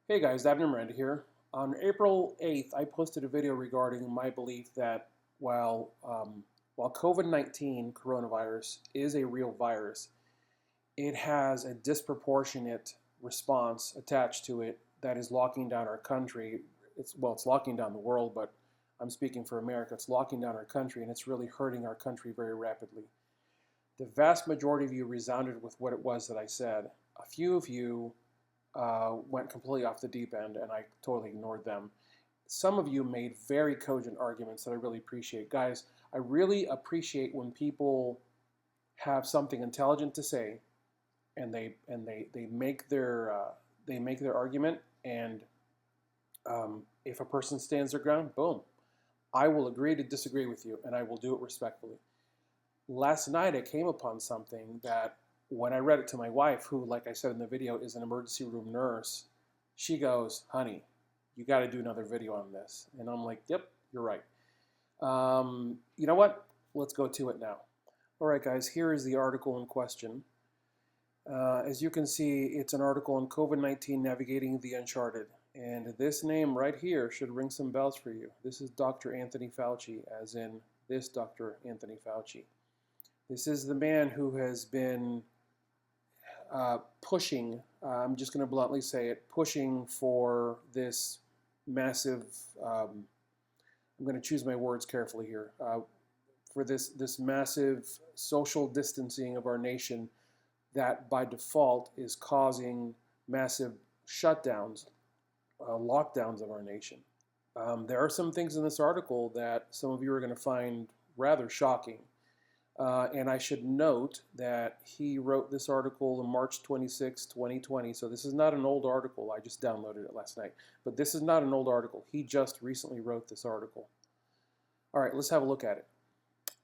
Hey guys, Abner Miranda here. On April 8th, I posted a video regarding my belief that while while COVID-19 coronavirus is a real virus, it has a disproportionate response attached to it that is locking down our country. It's locking down the world, but I'm speaking for America. It's locking down our country, and it's really hurting our country very rapidly. The vast majority of you resounded with what it was that I said. A few of you went completely off the deep end, and I totally ignored them. Some of you made very cogent arguments that I really appreciate. Guys, I really appreciate when people have something intelligent to say, and they make their argument, and if a person stands their ground, boom, I will agree to disagree with you, and I will do it respectfully. Last night I came upon something that when I read it to my wife, who, like I said in the video, is an emergency room nurse, she goes, honey, you got to do another video on this. And I'm like, yep, you're right. You know what? Let's go to it now. All right, guys, here is the article in question. As you can see, it's an article on COVID-19 navigating the uncharted. And this name right here should ring some bells for you. This is Dr. Anthony Fauci, as in this Dr. Anthony Fauci. This is the man who has been pushing, I'm just going to bluntly say it, pushing for this massive, I'm going to choose my words carefully here, for this massive social distancing of our nation that by default is causing massive shutdowns, lockdowns of our nation. There are some things in this article that some of you are going to find rather shocking. And I should note that he wrote this article on March 26, 2020. So this is not an old article. I just downloaded it last night. But this is not an old article. He just recently wrote this article. All right, let's have a look at it.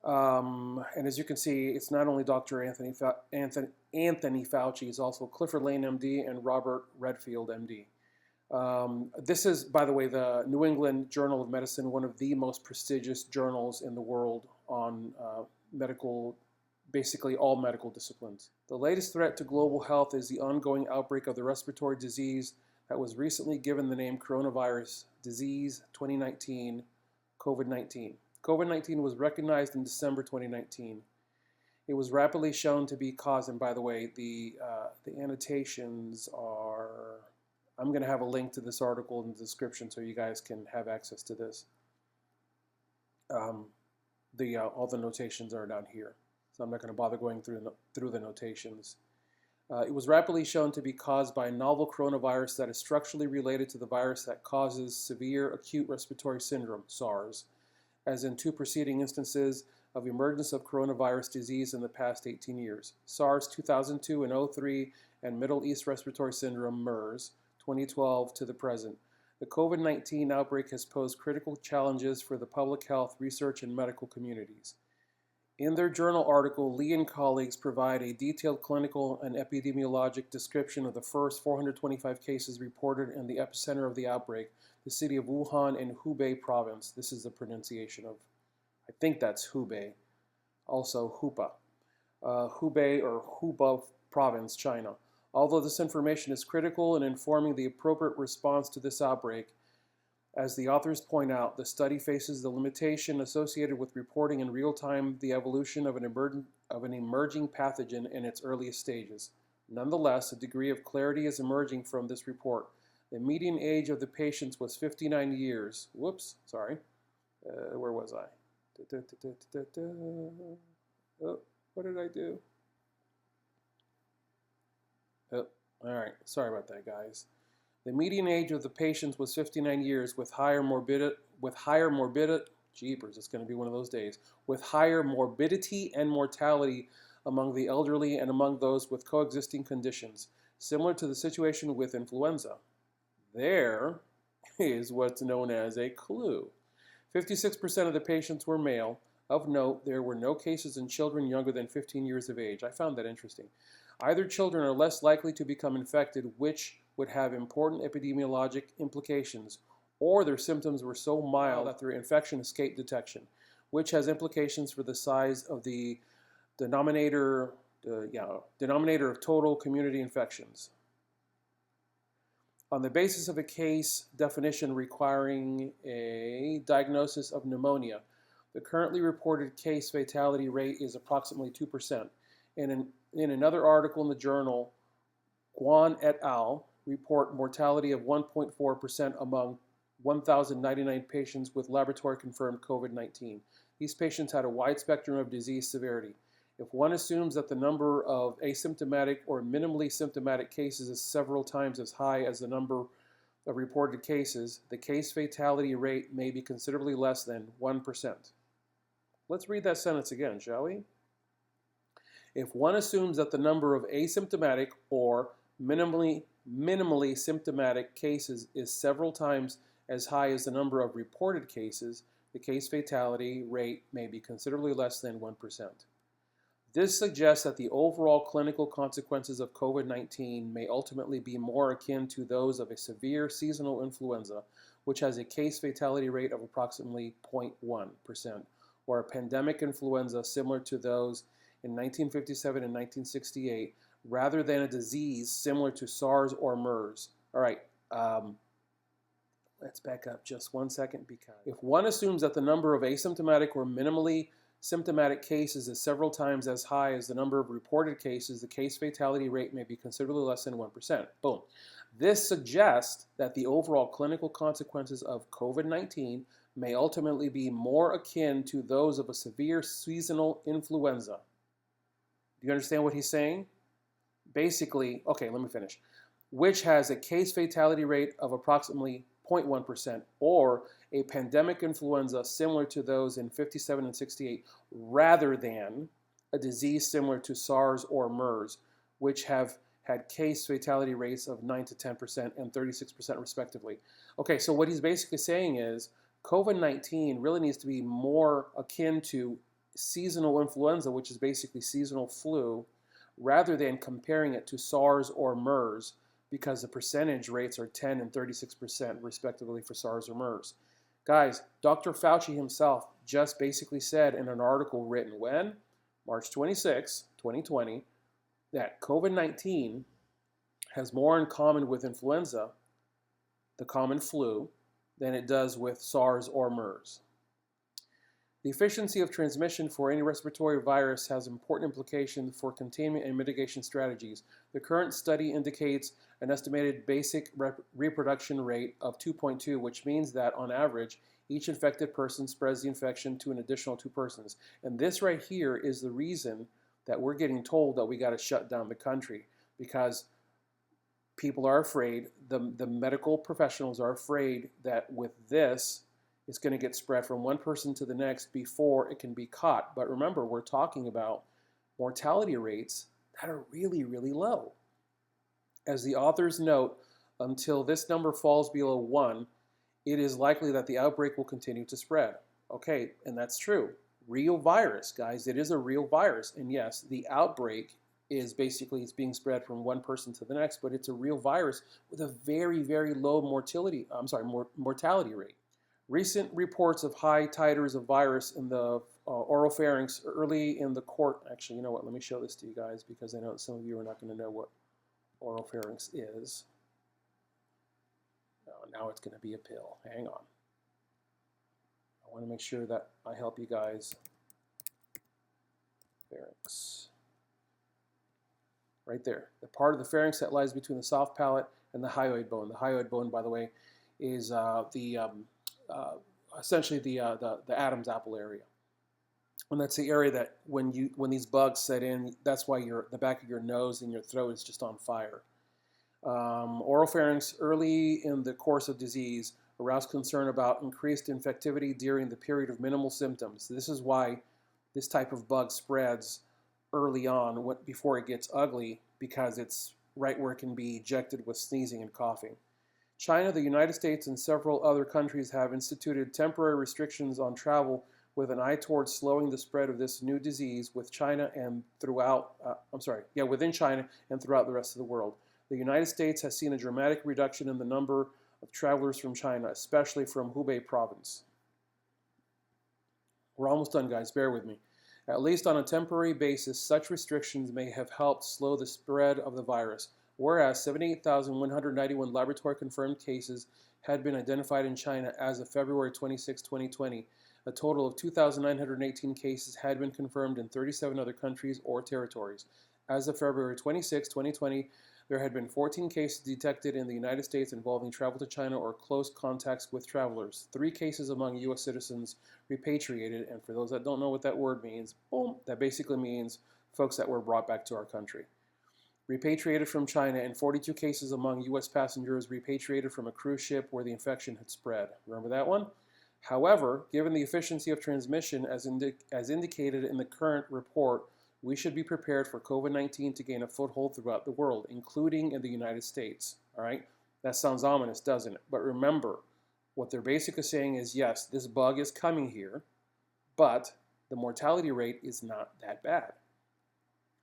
And as you can see, it's not only Dr. Anthony Fauci, it's also Clifford Lane, MD, and Robert Redfield, MD. This is, by the way, the New England Journal of Medicine, one of the most prestigious journals in the world on medical, basically all medical disciplines. The latest threat to global health is the ongoing outbreak of the respiratory disease that was recently given the name coronavirus disease 2019, COVID-19. COVID-19 was recognized in December 2019. It was rapidly shown to be caused, and by the way, the annotations are, I'm going to have a link to this article in the description so you guys can have access to this. All the notations are down here, so I'm not going to bother going through the notations. It was rapidly shown to be caused by a novel coronavirus that is structurally related to the virus that causes severe acute respiratory syndrome, SARS, as in two preceding instances of emergence of coronavirus disease in the past 18 years, SARS 2002 and 03 and Middle East Respiratory Syndrome, MERS, 2012 to the present. The COVID-19 outbreak has posed critical challenges for the public health, research, and medical communities. In their journal article, Lee and colleagues provide a detailed clinical and epidemiologic description of the first 425 cases reported in the epicenter of the outbreak, the city of Wuhan in Hubei province. This is the pronunciation of, I think that's Hubei, also Hupa. Hubei or Hubei province, China. Although this information is critical in informing the appropriate response to this outbreak, as the authors point out, the study faces the limitation associated with reporting in real time the evolution of an emerging pathogen in its earliest stages. Nonetheless, a degree of clarity is emerging from this report. The median age of the patients was 59 years. Whoops, sorry. Where was I? Oh, what did I do? Oh, all right, sorry about that, guys. The median age of the patients was 59 years with higher morbidity, jeepers, it's going to be one of those days, with higher morbidity and mortality among the elderly and among those with coexisting conditions, similar to the situation with influenza. There is what's known as a clue. 56% of the patients were male. Of note, there were no cases in children younger than 15 years of age. I found that interesting. Either children are less likely to become infected, which would have important epidemiologic implications, or their symptoms were so mild that their infection escaped detection, which has implications for the size of the denominator of total community infections. On the basis of a case definition requiring a diagnosis of pneumonia, the currently reported case fatality rate is approximately 2%. And in another article in the journal, Guan et al. Report mortality of 1.4% among 1,099 patients with laboratory-confirmed COVID-19. These patients had a wide spectrum of disease severity. If one assumes that the number of asymptomatic or minimally symptomatic cases is several times as high as the number of reported cases, the case fatality rate may be considerably less than 1%. Let's read that sentence again, shall we? If one assumes that the number of asymptomatic or minimally symptomatic cases is several times as high as the number of reported cases, the case fatality rate may be considerably less than 1%. This suggests that the overall clinical consequences of COVID-19 may ultimately be more akin to those of a severe seasonal influenza, which has a case fatality rate of approximately 0.1%, or a pandemic influenza similar to those in 1957 and 1968, rather than a disease similar to SARS or MERS. All right, let's back up just 1 second, because if one assumes that the number of asymptomatic or minimally symptomatic cases is several times as high as the number of reported cases, the case fatality rate may be considerably less than 1%. Boom. This suggests that the overall clinical consequences of COVID-19 may ultimately be more akin to those of a severe seasonal influenza. Do you understand what he's saying? Basically, okay, let me finish. Which has a case fatality rate of approximately 0.1%, or a pandemic influenza similar to those in 57 and 68, rather than a disease similar to SARS or MERS, which have had case fatality rates of 9 to 10% and 36% respectively. Okay, so what he's basically saying is COVID-19 really needs to be more akin to seasonal influenza, which is basically seasonal flu, rather than comparing it to SARS or MERS, because the percentage rates are 10 and 36% respectively for SARS or MERS. Guys, Dr. Fauci himself just basically said in an article written when? March 26, 2020, that COVID-19 has more in common with influenza, the common flu, than it does with SARS or MERS. The efficiency of transmission for any respiratory virus has important implications for containment and mitigation strategies. The current study indicates an estimated basic reproduction rate of 2.2, which means that on average, each infected person spreads the infection to an additional 2 persons. And this right here is the reason that we're getting told that we got to shut down the country, because people are afraid, the medical professionals are afraid that with this, it's going to get spread from one person to the next before it can be caught. But remember, we're talking about mortality rates that are really, really low. As the authors note, until this number falls below 1, it is likely that the outbreak will continue to spread. Okay, and that's true. Real virus, guys, it is a real virus. And yes, the outbreak is basically it's being spread from one person to the next, but it's a real virus with a very, very low mortality rate. Recent reports of high titers of virus in the oropharynx early in the course. Actually, you know what? Let me show this to you guys, because I know some of you are not going to know what oropharynx is. Now it's going to be a pill. Hang on. I want to make sure that I help you guys. Pharynx. Right there. The part of the pharynx that lies between the soft palate and the hyoid bone. The hyoid bone, by the way, is essentially the Adam's apple area, and that's the area that when these bugs set in, that's why the back of your nose and your throat is just on fire. Oropharynx early in the course of disease arouse concern about increased infectivity during the period of minimal symptoms. This is why this type of bug spreads early on, before it gets ugly, because it's right where it can be ejected with sneezing and coughing. China, the United States, and several other countries have instituted temporary restrictions on travel with an eye towards slowing the spread of this new disease within China and throughout the rest of the world. The United States has seen a dramatic reduction in the number of travelers from China, especially from Hubei province. We're almost done, guys. Bear with me. At least on a temporary basis, such restrictions may have helped slow the spread of the virus. whereas 78,191 laboratory-confirmed cases had been identified in China as of February 26, 2020. A total of 2,918 cases had been confirmed in 37 other countries or territories. As of February 26, 2020, there had been 14 cases detected in the United States involving travel to China or close contacts with travelers. 3 cases among U.S. citizens repatriated, and for those that don't know what that word means, boom, that basically means folks that were brought back to our country. Repatriated from China, and 42 cases among U.S. passengers repatriated from a cruise ship where the infection had spread. Remember that one? However, given the efficiency of transmission as indicated in the current report, we should be prepared for COVID-19 to gain a foothold throughout the world, including in the United States. All right? That sounds ominous, doesn't it? But remember, what they're basically saying is, yes, this bug is coming here, but the mortality rate is not that bad.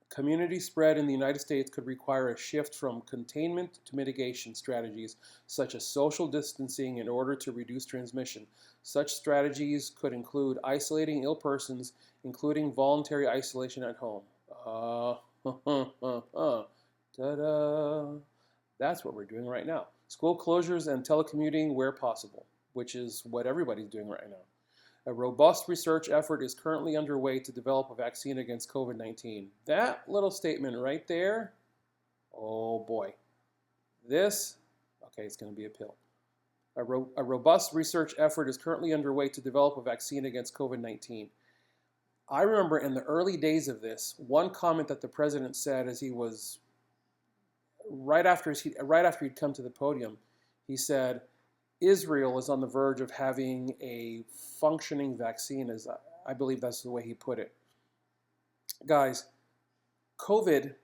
Community spread in the United States could require a shift from containment to mitigation strategies, such as social distancing, in order to reduce transmission. Such strategies could include isolating ill persons, including voluntary isolation at home. Ta-da! That's what we're doing right now. School closures and telecommuting where possible, which is what everybody's doing right now. A robust research effort is currently underway to develop a vaccine against COVID-19. That little statement right there, oh boy. This, okay, it's going to be a pill. A robust research effort is currently underway to develop a vaccine against COVID-19. I remember in the early days of this, one comment that the president said as he was, right after he'd come to the podium, he said, Israel is on the verge of having a functioning vaccine, as I believe that's the way he put it. Guys, COVID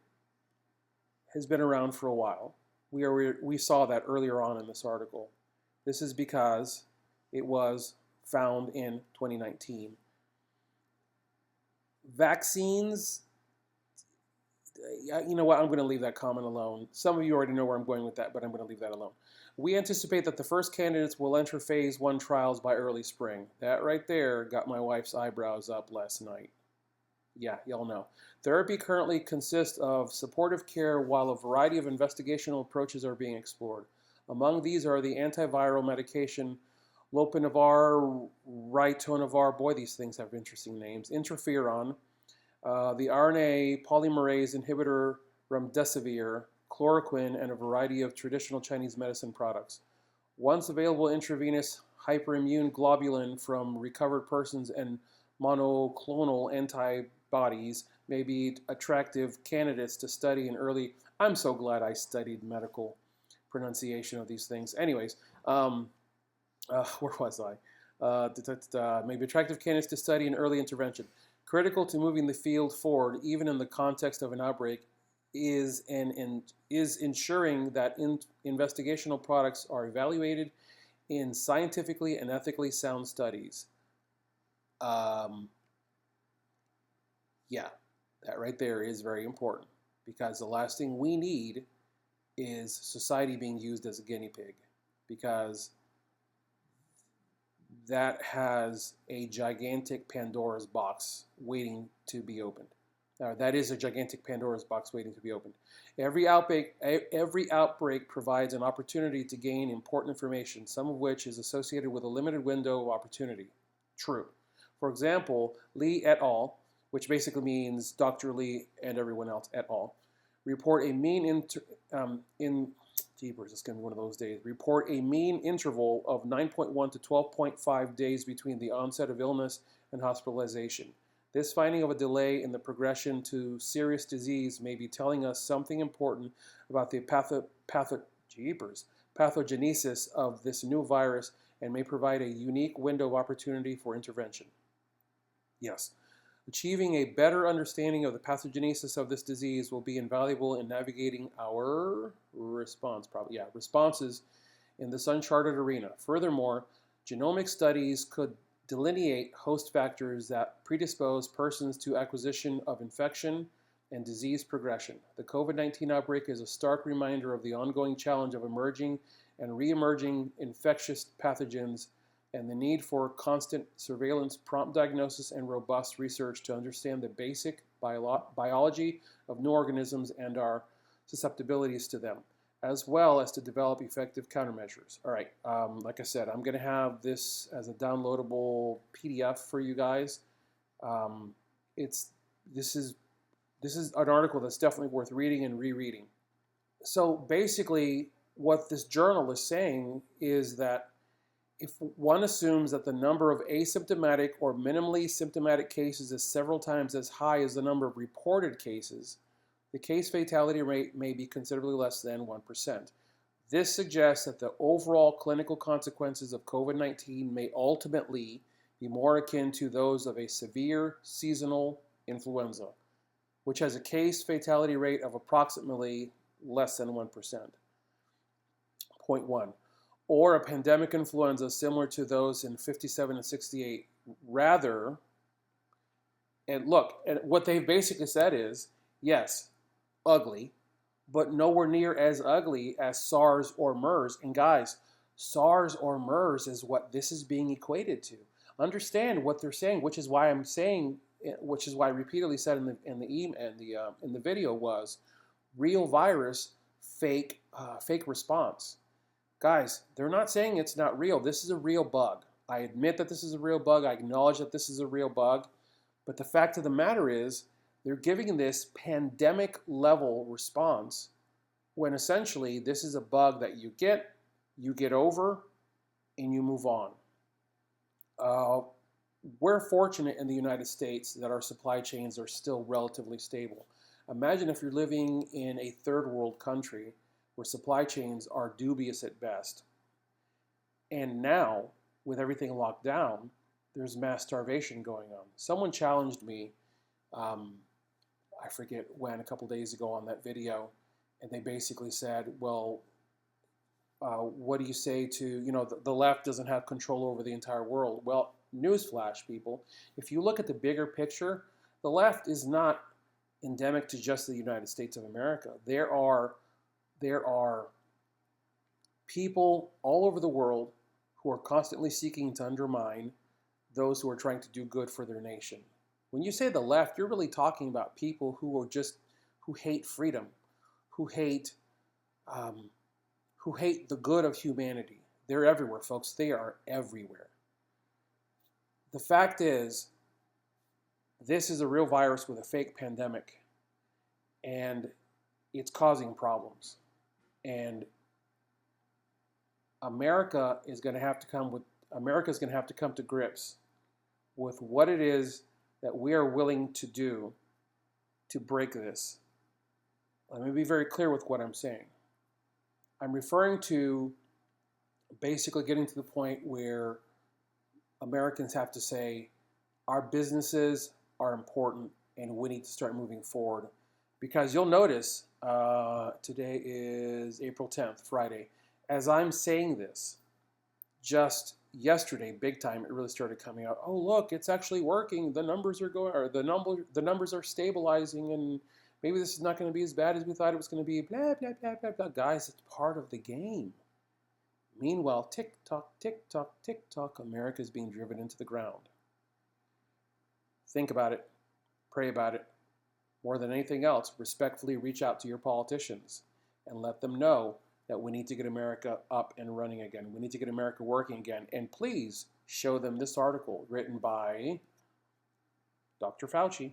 has been around for a while. We saw that earlier on in this article. This is because it was found in 2019. Vaccines, you know what, I'm going to leave that comment alone. Some of you already know where I'm going with that, but I'm going to leave that alone. We anticipate that the first candidates will enter phase 1 trials by early spring. That right there got my wife's eyebrows up last night. Yeah, y'all know. Therapy currently consists of supportive care, while a variety of investigational approaches are being explored. Among these are the antiviral medication lopinavir, ritonavir, boy, these things have interesting names, interferon, the RNA polymerase inhibitor remdesivir, chloroquine, and a variety of traditional Chinese medicine products. Once available intravenous hyperimmune globulin from recovered persons and monoclonal antibodies may be attractive candidates to study in early. I'm so glad I studied medical pronunciation of these things. Anyways, where was I? Maybe attractive candidates to study in early intervention. Critical to moving the field forward, even in the context of an outbreak, is ensuring that investigational products are evaluated in scientifically and ethically sound studies. Yeah, that right there is very important, because the last thing we need is society being used as a guinea pig, because that has a gigantic Pandora's box waiting to be opened. That is a gigantic Pandora's box waiting to be opened. Every outbreak provides an opportunity to gain important information, some of which is associated with a limited window of opportunity. True. For example, Lee et al., which basically means Dr. Lee and everyone else et al., report a mean Jeepers, it's going to be one of those days. Report a mean interval of 9.1 to 12.5 days between the onset of illness and hospitalization. This finding of a delay in the progression to serious disease may be telling us something important about the pathogenesis of this new virus, and may provide a unique window of opportunity for intervention. Yes. Achieving a better understanding of the pathogenesis of this disease will be invaluable in navigating our responses in this uncharted arena. Furthermore, genomic studies could delineate host factors that predispose persons to acquisition of infection and disease progression. The COVID-19 outbreak is a stark reminder of the ongoing challenge of emerging and re-emerging infectious pathogens, and the need for constant surveillance, prompt diagnosis, and robust research to understand the basic biology of new organisms and our susceptibilities to them, as well as to develop effective countermeasures. All right, like I said, I'm going to have this as a downloadable PDF for you guys. It's this is an article that's definitely worth reading and rereading. So basically, what this journal is saying is that if one assumes that the number of asymptomatic or minimally symptomatic cases is several times as high as the number of reported cases, the case fatality rate may be considerably less than 1%. This suggests that the overall clinical consequences of COVID-19 may ultimately be more akin to those of a severe seasonal influenza, which has a case fatality rate of approximately less than 1%. Point one. Or a pandemic influenza similar to those in 57 and 68. Rather, and look, and what they've basically said is, yes, ugly, but nowhere near as ugly as SARS or MERS. And guys, SARS or MERS is what this is being equated to. Understand what they're saying, which is why I'm saying, which is why I repeatedly said in the video was real virus, fake response. Guys, they're not saying it's not real. This is a real bug. I admit that this is a real bug. I acknowledge that this is a real bug. But the fact of the matter is, they're giving this pandemic level response when essentially this is a bug that you get over, and you move on. We're fortunate in the United States that our supply chains are still relatively stable. Imagine if you're living in a third world country where supply chains are dubious at best. And now, with everything locked down, there's mass starvation going on. Someone challenged me, I forget when, a couple days ago on that video, and they basically said, well, what do you say to, the left doesn't have control over the entire world? Well, newsflash, people, if you look at the bigger picture, the left is not endemic to just the United States of America. There are people all over the world who are constantly seeking to undermine those who are trying to do good for their nation. When you say the left, you're really talking about people who hate freedom, who hate the good of humanity. They're everywhere, folks. They are everywhere. The fact is, this is a real virus with a fake pandemic, and it's causing problems. And America is going to have to come to grips with what it is that we are willing to do to break this. Let me be very clear with what I'm saying. I'm referring to basically getting to the point where Americans have to say, our businesses are important and we need to start moving forward. Because you'll notice, today is April 10th, Friday. As I'm saying this, just yesterday, big time, it really started coming out. Oh, look, it's actually working. The numbers are going, or the numbers are stabilizing, and maybe this is not going to be as bad as we thought it was going to be. Blah blah blah blah blah. Guys, it's part of the game. Meanwhile, tick tock, tick tock, tick tock, America is being driven into the ground. Think about it. Pray about it. More than anything else, respectfully reach out to your politicians and let them know that we need to get America up and running again. We need to get America working again. And please show them this article written by Dr. Fauci.